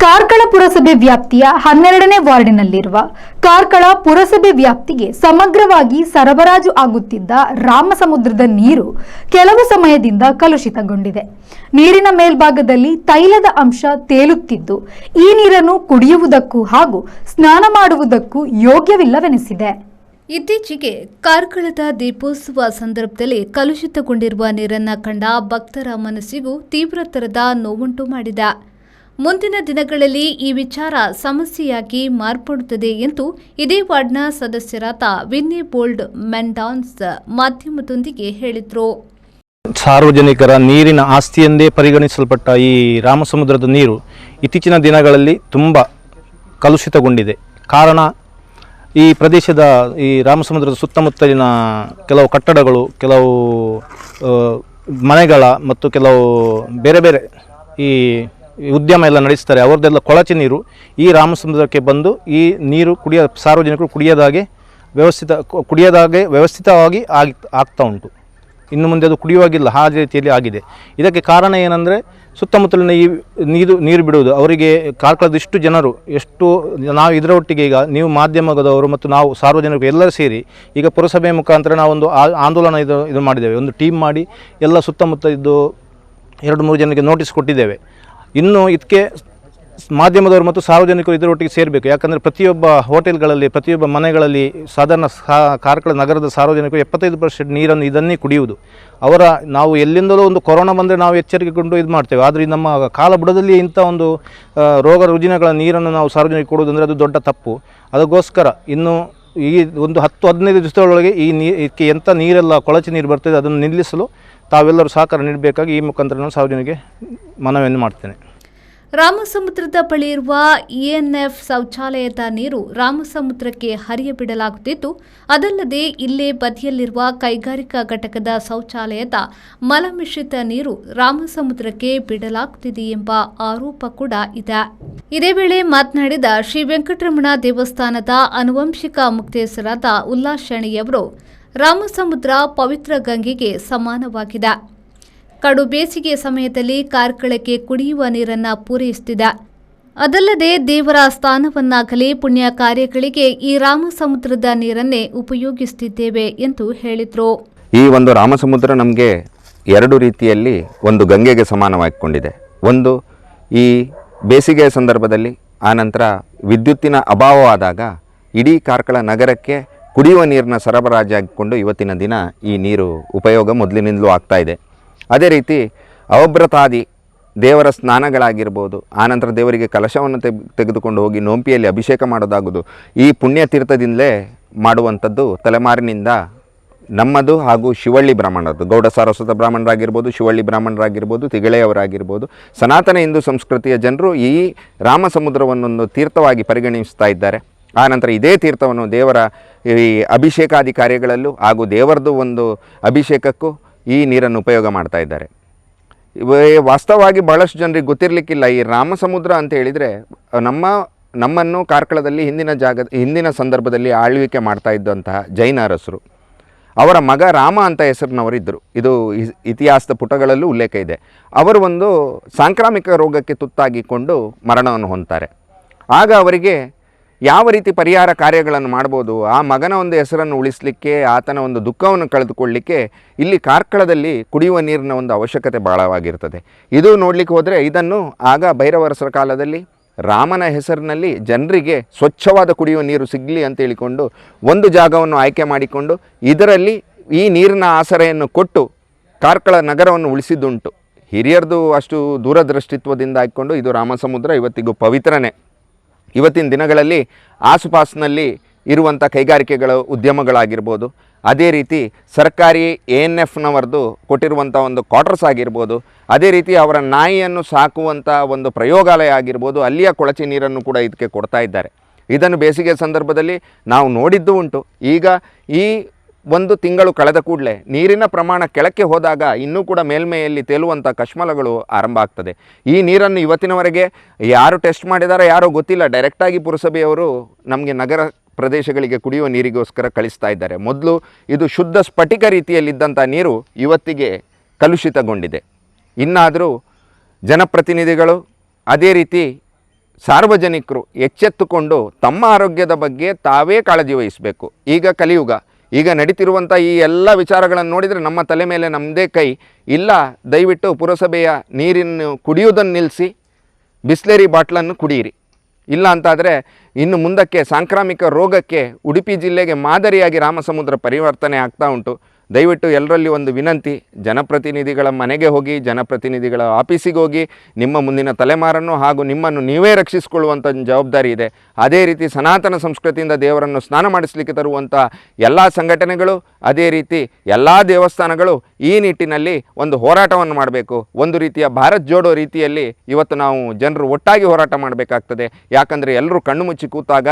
ಕಾರ್ಕಳ ಪುರಸಭೆ ವ್ಯಾಪ್ತಿಯ 12ನೇ ವಾರ್ಡಿನಲ್ಲಿರುವ ಕಾರ್ಕಳ ಪುರಸಭೆ ವ್ಯಾಪ್ತಿಗೆ ಸಮಗ್ರವಾಗಿ ಸರಬರಾಜು ಆಗುತ್ತಿದ್ದ ರಾಮಸಮುದ್ರದ ನೀರು ಕೆಲವು ಸಮಯದಿಂದ ಕಲುಷಿತಗೊಂಡಿದೆ. ನೀರಿನ ಮೇಲ್ಭಾಗದಲ್ಲಿ ತೈಲದ ಅಂಶ ತೇಲುತ್ತಿದ್ದು ಈ ನೀರನ್ನು ಕುಡಿಯುವುದಕ್ಕೂ ಹಾಗೂ ಸ್ನಾನ ಮಾಡುವುದಕ್ಕೂ ಯೋಗ್ಯವಿಲ್ಲವೆನಿಸಿದೆ. ಇತ್ತೀಚೆಗೆ ಕಾರ್ಕಳದ ದೀಪೋತ್ಸವ ಸಂದರ್ಭದಲ್ಲಿ ಕಲುಷಿತಗೊಂಡಿರುವ ನೀರನ್ನು ಕಂಡ ಭಕ್ತರ ಮನಸ್ಸಿಗೂ ತೀವ್ರತರದ ನೋವುಂಟು ಮಾಡಿದೆ. ಮುಂದಿನ ದಿನಗಳಲ್ಲಿ ಈ ವಿಚಾರ ಸಮಸ್ಯೆಯಾಗಿ ಮಾರ್ಪಡುತ್ತದೆ ಎಂದು ಇದೇ ವಾರ್ಡ್ನ ಸದಸ್ಯರಾದ ವಿನ್ನಿ ಬೋಲ್ಡ್ ಮೆಂಡಾನ್ಸ್ ಮಾಧ್ಯಮದೊಂದಿಗೆ ಹೇಳಿದರು. ಸಾರ್ವಜನಿಕರ ನೀರಿನ ಆಸ್ತಿಯೆಂದೇ ಪರಿಗಣಿಸಲ್ಪಟ್ಟ ಈ ರಾಮಸಮುದ್ರದ ನೀರು ಇತ್ತೀಚಿನ ದಿನಗಳಲ್ಲಿ ತುಂಬ ಕಲುಷಿತಗೊಂಡಿದೆ. ಕಾರಣ ಈ ಪ್ರದೇಶದ ಈ ರಾಮಸಮುದ್ರದ ಸುತ್ತಮುತ್ತಲಿನ ಕೆಲವು ಕಟ್ಟಡಗಳು, ಕೆಲವು ಮನೆಗಳ ಮತ್ತು ಕೆಲವು ಬೇರೆ ಬೇರೆ ಈ ಉದ್ಯಮ ಎಲ್ಲ ನಡೆಸ್ತಾರೆ. ಅವ್ರದ್ದೆಲ್ಲ ಕೊಳಚೆ ನೀರು ಈ ರಾಮಸಮುದ್ರಕ್ಕೆ ಬಂದು ಈ ನೀರು ಸಾರ್ವಜನಿಕರು ಕುಡಿಯೋದಾಗೆ ವ್ಯವಸ್ಥಿತವಾಗಿ ಆಗ್ತಾ ಉಂಟು. ಇನ್ನು ಮುಂದೆ ಅದು ಕುಡಿಯುವಾಗಿಲ್ಲ, ಆ ರೀತಿಯಲ್ಲಿ ಆಗಿದೆ. ಇದಕ್ಕೆ ಕಾರಣ ಏನಂದರೆ ಸುತ್ತಮುತ್ತಲಿನ ಈ ನೀರು ಬಿಡುವುದು. ಅವರಿಗೆ ಕಾರ್ಕಳದ ಇಷ್ಟು ಜನರು ನಾವು ಇದರ ಒಟ್ಟಿಗೆ ಈಗ ನೀವು ಮಾಧ್ಯಮದವರು ಮತ್ತು ನಾವು ಸಾರ್ವಜನಿಕರು ಎಲ್ಲರೂ ಸೇರಿ ಈಗ ಪುರಸಭೆ ಮುಖಾಂತರ ನಾವೊಂದು ಆಂದೋಲನ ಇದು ಮಾಡಿದ್ದೇವೆ. ಒಂದು ಟೀಮ್ ಮಾಡಿ ಎಲ್ಲ ಸುತ್ತಮುತ್ತ ಇದ್ದು 2-3 ಜನರಿಗೆ ನೋಟಿಸ್ ಕೊಟ್ಟಿದ್ದೇವೆ. ಇನ್ನು ಇದಕ್ಕೆ ಮಾಧ್ಯಮದವರು ಮತ್ತು ಸಾರ್ವಜನಿಕರು ಇದರೊಟ್ಟಿಗೆ ಸೇರಬೇಕು. ಯಾಕಂದರೆ ಪ್ರತಿಯೊಬ್ಬ ಹೋಟೆಲ್ಗಳಲ್ಲಿ, ಪ್ರತಿಯೊಬ್ಬ ಮನೆಗಳಲ್ಲಿ ಸಾಧಾರಣ ಕಾರ್ಕಳ ನಗರದ ಸಾರ್ವಜನಿಕರು 75% ನೀರನ್ನು ಇದನ್ನೇ ಕುಡಿಯುವುದು. ನಾವು ಎಲ್ಲಿಂದಲೂ ಒಂದು ಕೊರೋನಾ ಬಂದರೆ ನಾವು ಎಚ್ಚರಿಕೆಗೊಂಡು ಇದು ಮಾಡ್ತೇವೆ. ಆದರೆ ನಮ್ಮ ಕಾಲ ಬುಡದಲ್ಲಿ ಇಂಥ ಒಂದು ರೋಗ ರುಜಿನಗಳ ನೀರನ್ನು ನಾವು ಸಾರ್ವಜನಿಕ ಕೊಡುವುದಂದರೆ ಅದು ದೊಡ್ಡ ತಪ್ಪು. ಅದಕ್ಕೋಸ್ಕರ ಇನ್ನು ಈ ಒಂದು 10-15 ದಿವಸದೊಳಗೆ ಇದಕ್ಕೆ ಎಂಥ ನೀರೆಲ್ಲ ಕೊಳಚೆ ನೀರು ಬರ್ತದೆ ಅದನ್ನು ನಿಲ್ಲಿಸಲು ತಾವೆಲ್ಲರೂ ಸಹಕಾರ ನೀಡಬೇಕಾಗಿ ಈ ಮುಖಾಂತರ ನಾನು ಸಾರ್ವಜನಿಕರಿಗೆ ಮನವಿಯನ್ನು ಮಾಡ್ತೇನೆ. ರಾಮಸಮುದ್ರದ ಬಳಿ ಇರುವ ENF ಶೌಚಾಲಯದ ನೀರು ರಾಮಸಮುದ್ರಕ್ಕೆ ಹರಿಯಬಿಡಲಾಗುತ್ತಿದ್ದು, ಅದಲ್ಲದೆ ಇಲ್ಲೇ ಬದಿಯಲ್ಲಿರುವ ಕೈಗಾರಿಕಾ ಘಟಕದ ಶೌಚಾಲಯದ ಮಲಮಿಶ್ರಿತ ನೀರು ರಾಮಸಮುದ್ರಕ್ಕೆ ಬಿಡಲಾಗುತ್ತಿದೆ ಎಂಬ ಆರೋಪ ಕೂಡ ಇದೆ. ಇದೇ ವೇಳೆ ಮಾತನಾಡಿದ ಶ್ರೀ ವೆಂಕಟರಮಣ ದೇವಸ್ಥಾನದ ಆನುವಂಶಿಕ ಮುಕ್ತೇಸರಾದ ಉಲ್ಲಾಸ್ ಶೆಣಿಯವರು, ರಾಮಸಮುದ್ರ ಪವಿತ್ರ ಗಂಗೆಗೆ ಸಮಾನವಾಗಿದೆ. ಕಡು ಬೇಸಿಗೆ ಸಮಯದಲ್ಲಿ ಕಾರ್ಕಳಕ್ಕೆ ಕುಡಿಯುವ ನೀರನ್ನು ಪೂರೈಸುತ್ತಿದೆ. ಅದಲ್ಲದೆ ದೇವರ ಸ್ಥಾನವನ್ನಾಗಲಿ ಪುಣ್ಯ ಕಾರ್ಯಗಳಿಗೆ ಈ ರಾಮಸಮುದ್ರದ ನೀರನ್ನೇ ಉಪಯೋಗಿಸುತ್ತಿದ್ದೇವೆ ಎಂದು ಹೇಳಿದರು. ಈ ಒಂದು ರಾಮಸಮುದ್ರ ನಮಗೆ 2 ರೀತಿಯಲ್ಲಿ ಒಂದು ಗಂಗೆಗೆ ಸಮಾನವಾಗಿಕೊಂಡಿದೆ. ಒಂದು ಈ ಬೇಸಿಗೆಯ ಸಂದರ್ಭದಲ್ಲಿ, ಆನಂತರ ವಿದ್ಯುತ್ತಿನ ಅಭಾವವಾದಾಗ ಇಡೀ ಕಾರ್ಕಳ ನಗರಕ್ಕೆ ಕುಡಿಯುವ ನೀರಿನ ಸರಬರಾಜಾಗಿಕೊಂಡು ಇವತ್ತಿನ ದಿನ ಈ ನೀರು ಉಪಯೋಗ ಮೊದಲಿನಿಂದಲೂ ಆಗ್ತಾ ಇದೆ. ಅದೇ ರೀತಿ ಅವಭೃತಾದಿ ದೇವರ ಸ್ನಾನಗಳಾಗಿರ್ಬೋದು, ಆನಂತರ ದೇವರಿಗೆ ಕಲಶವನ್ನು ತೆಗೆದುಕೊಂಡು ಹೋಗಿ ನೋಂಪಿಯಲ್ಲಿ ಅಭಿಷೇಕ ಮಾಡೋದಾಗೋದು ಈ ಪುಣ್ಯ ತೀರ್ಥದಿಂದಲೇ ಮಾಡುವಂಥದ್ದು ತಲೆಮಾರಿನಿಂದ ನಮ್ಮದು ಹಾಗೂ ಶಿವಳ್ಳಿ ಬ್ರಾಹ್ಮಣರದ್ದು, ಗೌಡ ಸಾರಸ್ವತ ಬ್ರಾಹ್ಮಣರಾಗಿರ್ಬೋದು, ಶಿವಳ್ಳಿ ಬ್ರಾಹ್ಮಣರಾಗಿರ್ಬೋದು, ತಿಗಳೆಯವರಾಗಿರ್ಬೋದು, ಸನಾತನ ಹಿಂದೂ ಸಂಸ್ಕೃತಿಯ ಜನರು ಈ ರಾಮಸಮುದ್ರವನ್ನೊಂದು ತೀರ್ಥವಾಗಿ ಪರಿಗಣಿಸ್ತಾ ಇದ್ದಾರೆ. ಆನಂತರ ಇದೇ ತೀರ್ಥವನ್ನು ದೇವರ ಈ ಅಭಿಷೇಕಾದಿ ಕಾರ್ಯಗಳಲ್ಲೂ ಹಾಗೂ ದೇವರದ್ದು ಒಂದು ಅಭಿಷೇಕಕ್ಕೂ ಈ ನೀರನ್ನು ಉಪಯೋಗ ಮಾಡ್ತಾ ಇದ್ದಾರೆ. ವಾಸ್ತವವಾಗಿ ಭಾಳಷ್ಟು ಜನರಿಗೆ ಗೊತ್ತಿರಲಿಕ್ಕಿಲ್ಲ ಈ ರಾಮಸಮುದ್ರ ಅಂತ ಹೇಳಿದರೆ ನಮ್ಮನ್ನು ಕಾರ್ಕಳದಲ್ಲಿ ಹಿಂದಿನ ಸಂದರ್ಭದಲ್ಲಿ ಆಳ್ವಿಕೆ ಮಾಡ್ತಾ ಇದ್ದಂತಹ ಜೈನ ಅರಸರು, ಅವರ ಮಗ ರಾಮ ಅಂತ ಹೆಸರಿನವರಿದ್ದರು. ಇದು ಇತಿಹಾಸದ ಪುಟಗಳಲ್ಲೂ ಉಲ್ಲೇಖ ಇದೆ. ಅವರು ಒಂದು ಸಾಂಕ್ರಾಮಿಕ ರೋಗಕ್ಕೆ ತುತ್ತಾಗಿಕೊಂಡು ಮರಣವನ್ನು ಹೊಂದ್ತಾರೆ. ಆಗ ಅವರಿಗೆ ಯಾವ ರೀತಿ ಪರಿಹಾರ ಕಾರ್ಯಗಳನ್ನು ಮಾಡ್ಬೋದು, ಆ ಮಗನ ಒಂದು ಹೆಸರನ್ನು ಉಳಿಸಲಿಕ್ಕೆ, ಆತನ ಒಂದು ದುಃಖವನ್ನು ಕಳೆದುಕೊಳ್ಳಲಿಕ್ಕೆ ಇಲ್ಲಿ ಕಾರ್ಕಳದಲ್ಲಿ ಕುಡಿಯುವ ನೀರಿನ ಒಂದು ಅವಶ್ಯಕತೆ ಭಾಳವಾಗಿರ್ತದೆ. ಇದು ನೋಡಲಿಕ್ಕೆ ಹೋದರೆ ಇದನ್ನು ಆಗ ಭೈರವರಸರ ಕಾಲದಲ್ಲಿ ರಾಮನ ಹೆಸರಿನಲ್ಲಿ ಜನರಿಗೆ ಸ್ವಚ್ಛವಾದ ಕುಡಿಯುವ ನೀರು ಸಿಗಲಿ ಅಂತ ಹೇಳಿಕೊಂಡು ಒಂದು ಜಾಗವನ್ನು ಆಯ್ಕೆ ಮಾಡಿಕೊಂಡು ಇದರಲ್ಲಿ ಈ ನೀರಿನ ಆಸರೆಯನ್ನು ಕೊಟ್ಟು ಕಾರ್ಕಳ ನಗರವನ್ನು ಉಳಿಸಿದ್ದುಂಟು. ಹಿರಿಯರದು ಅಷ್ಟು ದೂರದೃಷ್ಟಿತ್ವದಿಂದ ಹಾಕ್ಕೊಂಡು ಇದು ರಾಮಸಮುದ್ರ ಇವತ್ತಿಗೂ ಪವಿತ್ರನೇ. ಇವತ್ತಿನ ದಿನಗಳಲ್ಲಿ ಆಸುಪಾಸಿನಲ್ಲಿ ಇರುವಂಥ ಕೈಗಾರಿಕೆಗಳು, ಉದ್ಯಮಗಳಾಗಿರ್ಬೋದು, ಅದೇ ರೀತಿ ಸರ್ಕಾರಿ ANFನವರದು ಕೊಟ್ಟಿರುವಂಥ ಒಂದು ಕ್ವಾರ್ಟರ್ಸ್ ಆಗಿರ್ಬೋದು, ಅದೇ ರೀತಿ ಅವರ ನಾಯಿಯನ್ನು ಸಾಕುವಂಥ ಒಂದು ಪ್ರಯೋಗಾಲಯ ಆಗಿರ್ಬೋದು, ಅಲ್ಲಿಯ ಕೊಳಚೆ ನೀರನ್ನು ಕೂಡ ಇದಕ್ಕೆ ಕೊಡ್ತಾ ಇದ್ದಾರೆ. ಇದನ್ನು ಬೇಸಿಗೆ ಸಂದರ್ಭದಲ್ಲಿ ನಾವು ನೋಡಿದ್ದು ಉಂಟು. ಈಗ ಈ 1 ತಿಂಗಳು ಕಳೆದ ಕೂಡಲೇ ನೀರಿನ ಪ್ರಮಾಣ ಕೆಳಕ್ಕೆ ಹೋದಾಗ ಇನ್ನೂ ಕೂಡ ಮೇಲ್ಮೆಯಲ್ಲಿ ತೇಲುವಂಥ ಕಶ್ಮಲಗಳು ಆರಂಭ ಆಗ್ತದೆ. ಈ ನೀರನ್ನು ಇವತ್ತಿನವರೆಗೆ ಯಾರು ಟೆಸ್ಟ್ ಮಾಡಿದಾರೋ ಯಾರೋ ಗೊತ್ತಿಲ್ಲ, ಡೈರೆಕ್ಟಾಗಿ ಪುರಸಭೆಯವರು ನಮಗೆ ನಗರ ಪ್ರದೇಶಗಳಿಗೆ ಕುಡಿಯುವ ನೀರಿಗೋಸ್ಕರ ಕಳಿಸ್ತಾ ಇದ್ದಾರೆ. ಮೊದಲು ಇದು ಶುದ್ಧ ಸ್ಫಟಿಕ ರೀತಿಯಲ್ಲಿದ್ದಂಥ ನೀರು ಇವತ್ತಿಗೆ ಕಲುಷಿತಗೊಂಡಿದೆ. ಇನ್ನಾದರೂ ಜನಪ್ರತಿನಿಧಿಗಳು ಅದೇ ರೀತಿ ಸಾರ್ವಜನಿಕರು ಎಚ್ಚೆತ್ತುಕೊಂಡು ತಮ್ಮ ಆರೋಗ್ಯದ ಬಗ್ಗೆ ತಾವೇ ಕಾಳಜಿ ವಹಿಸಬೇಕು. ಈಗ ಕಲಿಯುಗ, ಈಗ ನಡೀತಿರುವಂಥ ಈ ಎಲ್ಲ ವಿಚಾರಗಳನ್ನು ನೋಡಿದರೆ ನಮ್ಮ ತಲೆ ಮೇಲೆ ನಮ್ಮದೇ ಕೈ ಇಲ್ಲ. ದಯವಿಟ್ಟು ಪುರಸಭೆಯ ನೀರನ್ನು ಕುಡಿಯುವುದನ್ನು ನಿಲ್ಲಿಸಿ ಬಿಸ್ಲೇರಿ ಬಾಟ್ಲನ್ನು ಕುಡಿಯಿರಿ. ಇಲ್ಲ ಅಂತಾದರೆ ಇನ್ನು ಮುಂದಕ್ಕೆ ಸಾಂಕ್ರಾಮಿಕ ರೋಗಕ್ಕೆ ಉಡುಪಿ ಜಿಲ್ಲೆಗೆ ಮಾದರಿಯಾಗಿ ರಾಮಸಮುದ್ರ ಪರಿವರ್ತನೆ ಆಗ್ತಾ ಉಂಟು. ದಯವಿಟ್ಟು ಎಲ್ಲರಲ್ಲಿ ಒಂದು ವಿನಂತಿ, ಜನಪ್ರತಿನಿಧಿಗಳ ಮನೆಗೆ ಹೋಗಿ, ಜನಪ್ರತಿನಿಧಿಗಳ ಆಫೀಸಿಗೆ ಹೋಗಿ ನಿಮ್ಮ ಮುಂದಿನ ತಲೆಮಾರನ್ನು ಹಾಗೂ ನಿಮ್ಮನ್ನು ನೀವೇ ರಕ್ಷಿಸಿಕೊಳ್ಳುವಂಥ ಜವಾಬ್ದಾರಿ ಇದೆ. ಅದೇ ರೀತಿ ಸನಾತನ ಸಂಸ್ಕೃತಿಯಿಂದ ದೇವರನ್ನು ಸ್ನಾನ ಮಾಡಿಸಲಿಕ್ಕೆ ತರುವಂಥ ಎಲ್ಲ ಸಂಘಟನೆಗಳು, ಅದೇ ರೀತಿ ಎಲ್ಲ ದೇವಸ್ಥಾನಗಳು ಈ ನಿಟ್ಟಿನಲ್ಲಿ ಒಂದು ಹೋರಾಟವನ್ನು ಮಾಡಬೇಕು. ಒಂದು ರೀತಿಯ ಭಾರತ್ ಜೋಡೋ ರೀತಿಯಲ್ಲಿ ಇವತ್ತು ನಾವು ಜನರು ಒಟ್ಟಾಗಿ ಹೋರಾಟ ಮಾಡಬೇಕಾಗ್ತದೆ. ಯಾಕಂದರೆ ಎಲ್ಲರೂ ಕಣ್ಣು ಮುಚ್ಚಿ ಕೂತಾಗ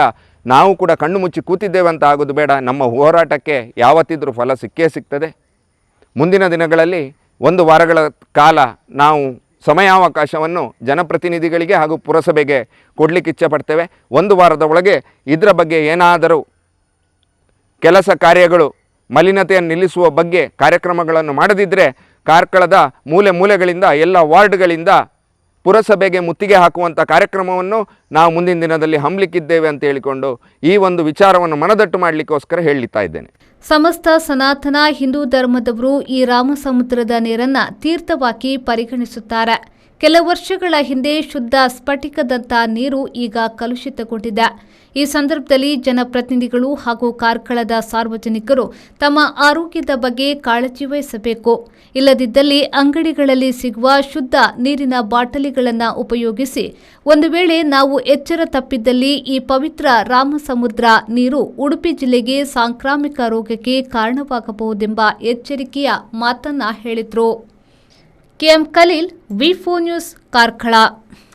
ನಾವು ಕೂಡ ಕಣ್ಣು ಮುಚ್ಚಿ ಕೂತಿದ್ದೇವೆ ಅಂತ ಆಗೋದು ಬೇಡ. ನಮ್ಮ ಹೋರಾಟಕ್ಕೆ ಯಾವತ್ತಿದ್ರೂ ಫಲ ಸಿಕ್ಕೇ ಸಿಗ್ತದೆ. ಮುಂದಿನ ದಿನಗಳಲ್ಲಿ 1 ವಾರಗಳ ಕಾಲ ನಾವು ಸಮಯಾವಕಾಶವನ್ನು ಜನಪ್ರತಿನಿಧಿಗಳಿಗೆ ಹಾಗೂ ಪುರಸಭೆಗೆ ಕೊಡಲಿಕ್ಕೆ ಇಚ್ಛೆಪಡ್ತೇವೆ. 1 ವಾರದ ಒಳಗೆ ಇದರ ಬಗ್ಗೆ ಏನಾದರೂ ಕೆಲಸ ಕಾರ್ಯಗಳು, ಮಲಿನತೆಯನ್ನು ನಿಲ್ಲಿಸುವ ಬಗ್ಗೆ ಕಾರ್ಯಕ್ರಮಗಳನ್ನು ಮಾಡದಿದ್ದರೆ ಕಾರ್ಕಳದ ಮೂಲೆ ಮೂಲೆಗಳಿಂದ, ಎಲ್ಲ ವಾರ್ಡ್ಗಳಿಂದ ಪುರಸಭೆಗೆ ಮುತ್ತಿಗೆ ಹಾಕುವಂಥ ಕಾರ್ಯಕ್ರಮವನ್ನು ನಾವು ಮುಂದಿನ ದಿನದಲ್ಲಿ ಹಮ್ಮಿಲಿಕ್ಕಿದ್ದೇವೆ ಅಂತ ಹೇಳಿಕೊಂಡು ಈ ಒಂದು ವಿಚಾರವನ್ನು ಮನದಟ್ಟು ಮಾಡಲಿಕ್ಕೋಸ್ಕರ ಹೇಳಲಿತ್ತಾ ಇದ್ದೇನೆ. ಸಮಸ್ತ ಸನಾತನ ಹಿಂದೂ ಧರ್ಮದವರು ಈ ರಾಮಸಮುದ್ರದ ನೀರನ್ನ ತೀರ್ಥವಾಗಿ ಪರಿಗಣಿಸುತ್ತಾರೆ. ಕೆಲ ವರ್ಷಗಳ ಹಿಂದೆ ಶುದ್ಧ ಸ್ಫಟಿಕದಂಥ ನೀರು ಈಗ ಕಲುಷಿತಗೊಂಡಿದೆ. ಈ ಸಂದರ್ಭದಲ್ಲಿ ಜನಪ್ರತಿನಿಧಿಗಳು ಹಾಗೂ ಕಾರ್ಕಳದ ಸಾರ್ವಜನಿಕರು ತಮ್ಮ ಆರೋಗ್ಯದ ಬಗ್ಗೆ ಕಾಳಜಿ ವಹಿಸಬೇಕು. ಇಲ್ಲದಿದ್ದಲ್ಲಿ ಅಂಗಡಿಗಳಲ್ಲಿ ಸಿಗುವ ಶುದ್ಧ ನೀರಿನ ಬಾಟಲಿಗಳನ್ನು ಉಪಯೋಗಿಸಿ ಒಂದು ವೇಳೆ ನಾವು ಎಚ್ಚರ ತಪ್ಪಿದ್ದಲ್ಲಿ ಈ ಪವಿತ್ರ ರಾಮಸಮುದ್ರ ನೀರು ಉಡುಪಿ ಜಿಲ್ಲೆಗೆ ಸಾಂಕ್ರಾಮಿಕ ರೋಗಕ್ಕೆ ಕಾರಣವಾಗಬಹುದೆಂಬ ಎಚ್ಚರಿಕೆಯ ಮಾತನ್ನ ಹೇಳಿದ್ರು. ಕೆಎಂ ಖಲೀಲ್, ವಿ4 ನ್ಯೂಸ್, ಕಾರ್ಕಳ.